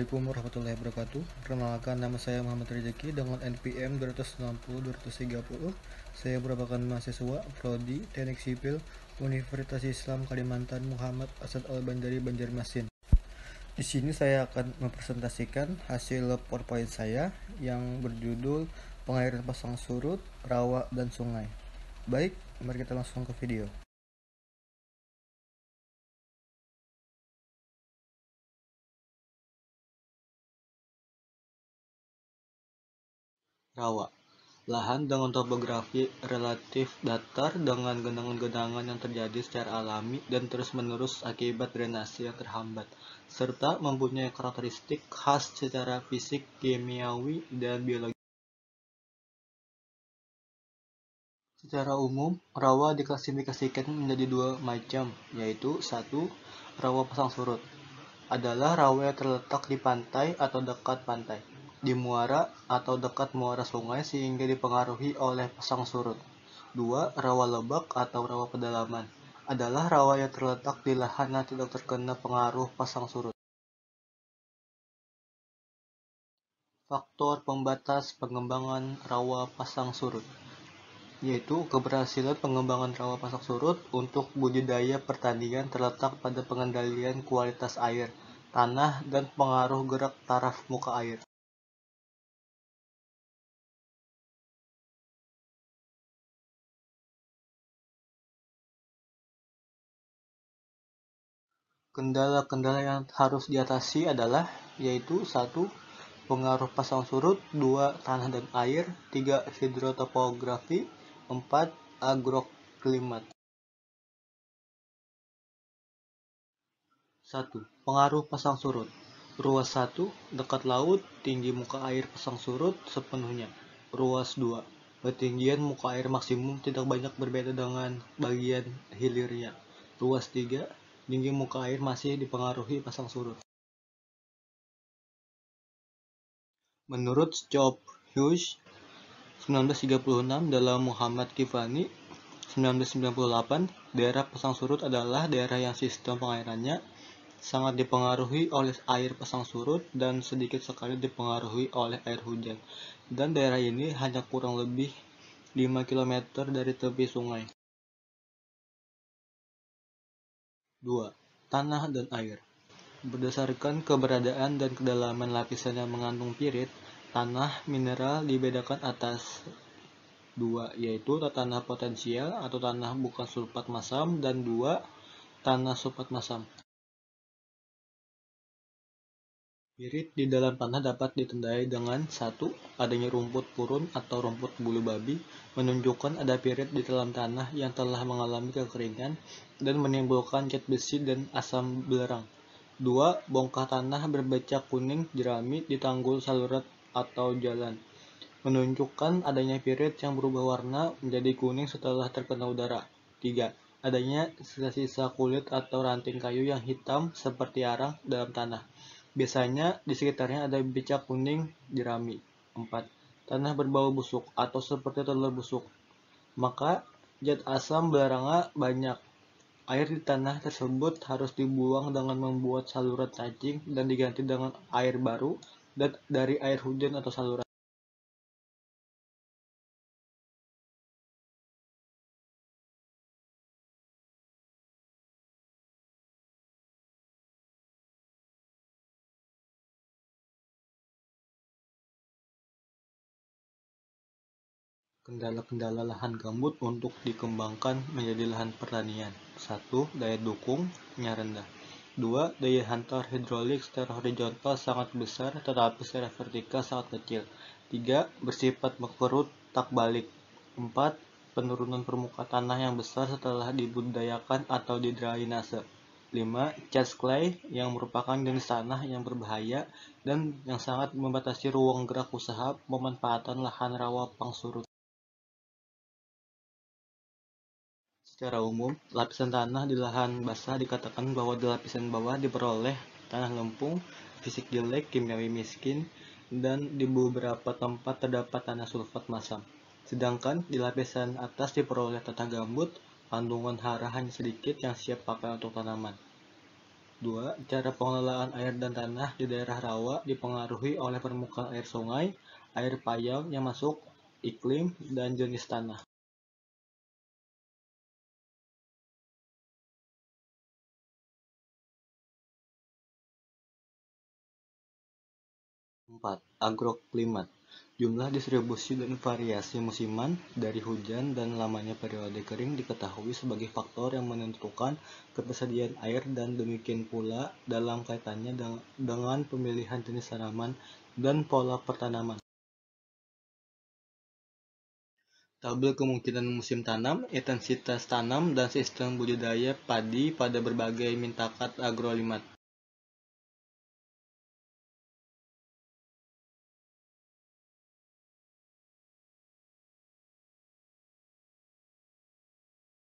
Assalamualaikum warahmatullahi wabarakatuh. Perkenalkan, nama saya Muhammad Rezeki dengan NPM 260-230. Saya merupakan mahasiswa Prodi Teknik Sipil Universitas Islam Kalimantan Muhammad Asad Al-Bandari Banjarmasin. Di sini saya akan mempresentasikan hasil PowerPoint saya yang berjudul Pengairan Pasang Surut, Rawa, dan Sungai. Baik, mari kita langsung ke video. Rawa, lahan dengan topografi relatif datar dengan genangan-genangan yang terjadi secara alami dan terus-menerus akibat drainase yang terhambat, serta mempunyai karakteristik khas secara fisik, kimiawi, dan biologi. Secara umum, rawa diklasifikasikan menjadi dua macam, yaitu satu, rawa pasang surut adalah rawa yang terletak di pantai atau dekat pantai, di muara atau dekat muara sungai sehingga dipengaruhi oleh pasang surut. 2. Rawa lebak atau rawa pedalaman adalah rawa yang terletak di lahan yang tidak terkena pengaruh pasang surut. Faktor pembatas pengembangan rawa pasang surut yaitu keberhasilan pengembangan rawa pasang surut untuk budidaya pertanian terletak pada pengendalian kualitas air, tanah, dan pengaruh gerak taraf muka air. Kendala-kendala yang harus diatasi adalah yaitu 1. Pengaruh pasang surut, 2. Tanah dan air, 3. Hidrotopografi, 4. Agroklimat. 1. Pengaruh pasang surut. Ruas 1, dekat laut, tinggi muka air pasang surut sepenuhnya. Ruas 2, ketinggian muka air maksimum tidak banyak berbeda dengan bagian hilirnya. Ruas 3, tinggi muka air masih dipengaruhi pasang surut. Menurut Job Hughes 1936 dalam Muhammad Kifani 1998, daerah pasang surut adalah daerah yang sistem pengairannya sangat dipengaruhi oleh air pasang surut dan sedikit sekali dipengaruhi oleh air hujan, dan daerah ini hanya kurang lebih 5 km dari tepi sungai. 2. Tanah dan air. Berdasarkan keberadaan dan kedalaman lapisan yang mengandung pirit, tanah mineral dibedakan atas 2, yaitu tanah potensial atau tanah bukan sulfat masam, dan 2. Tanah sulfat masam. Pirit di dalam tanah dapat ditandai dengan 1. Adanya rumput purun atau rumput bulu babi, menunjukkan ada pirit di dalam tanah yang telah mengalami kekeringan dan menimbulkan cat besi dan asam belerang. 2. Bongkah tanah berbercak kuning jerami di tanggul saluran atau jalan, menunjukkan adanya pirit yang berubah warna menjadi kuning setelah terkena udara. 3. Adanya sisa-sisa kulit atau ranting kayu yang hitam seperti arang dalam tanah. Biasanya di sekitarnya ada bercak kuning jerami. 4. Tanah berbau busuk atau seperti telur busuk, maka zat asam belerangnya banyak. Air di tanah tersebut harus dibuang dengan membuat saluran cacing dan diganti dengan air baru dari air hujan atau saluran. Kendala-kendala lahan gambut untuk dikembangkan menjadi lahan pertanian. 1. Daya dukungnya rendah. 2. Daya hantar hidrolik secara horizontal sangat besar tetapi secara vertikal sangat kecil. 3. Bersifat mengkerut tak balik. 4. Penurunan permukaan tanah yang besar setelah dibudidayakan atau didrainase. 5. Charge clay yang merupakan jenis tanah yang berbahaya dan yang sangat membatasi ruang gerak usaha pemanfaatan lahan rawa pasang surut. Secara umum, lapisan tanah di lahan basah dikatakan bahwa di lapisan bawah diperoleh tanah lempung, fisik jelek, kimiawi miskin, dan di beberapa tempat terdapat tanah sulfat masam. Sedangkan di lapisan atas diperoleh tanah gambut, kandungan hara hanya sedikit yang siap pakai untuk tanaman. 2. Cara pengelolaan air dan tanah di daerah rawa dipengaruhi oleh permukaan air sungai, air payau yang masuk, iklim, dan jenis tanah. 4. Agroklimat. Jumlah distribusi dan variasi musiman, dari hujan dan lamanya periode kering diketahui sebagai faktor yang menentukan ketersediaan air dan demikian pula dalam kaitannya dengan pemilihan jenis tanaman dan pola pertanaman. Tabel kemungkinan musim tanam, intensitas tanam, dan sistem budidaya padi pada berbagai mintakat agrolimat.